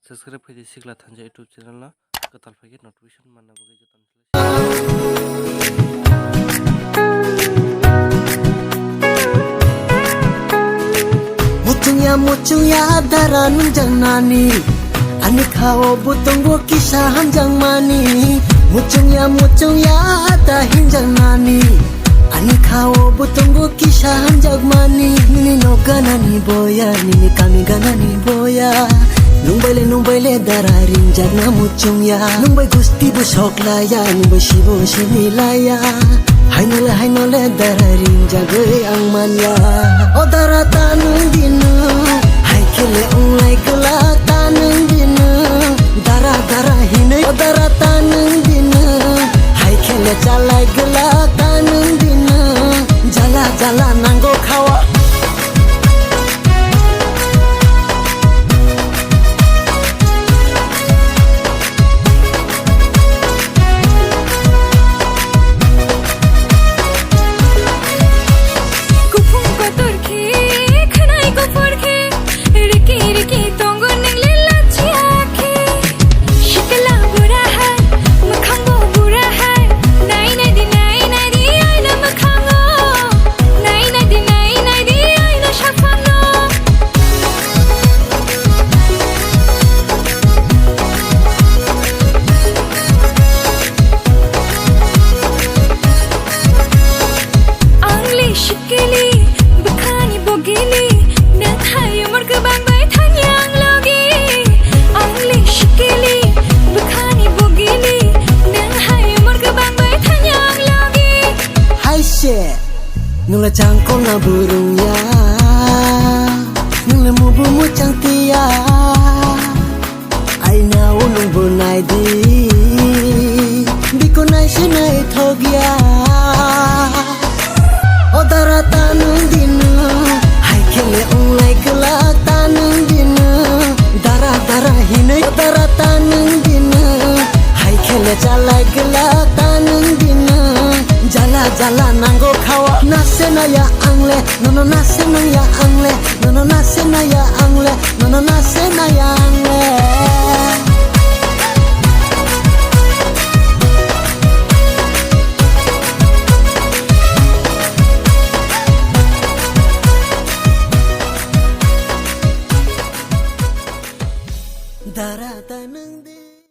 Subscribe di Sigla Thanja YouTube channel na ketal pagi notification mana bagi jutaan Mucungnya daran jangnani ani kau butunggu kisah hanjang mani mucungnya dahin jangnani ani kau butunggu kisah hanjang mani nini no ganani boya nini kami ganani boya nungbaile dararin jagna mucungya nungbai gusti bu soklaya nungbai shibo shimilaya hainole dararin jagai ang manya o darata nungdina haikele unglai gelata nungdina dara hine o darata nungdina haikele jalai gelata nungdina jala nanggo kawa nula cangkol na burung ya nula mubu mucang tia ai na unung bunai di ko nai sinai thogya o darata nung dina hai kele unglai kela tanung dina dara hine o darata nung dina hai kele jalai kela tanung dina jala nanggo kawa nase na ya angle nono nase na ya angle nono nase na ya angle nono nase na ya angle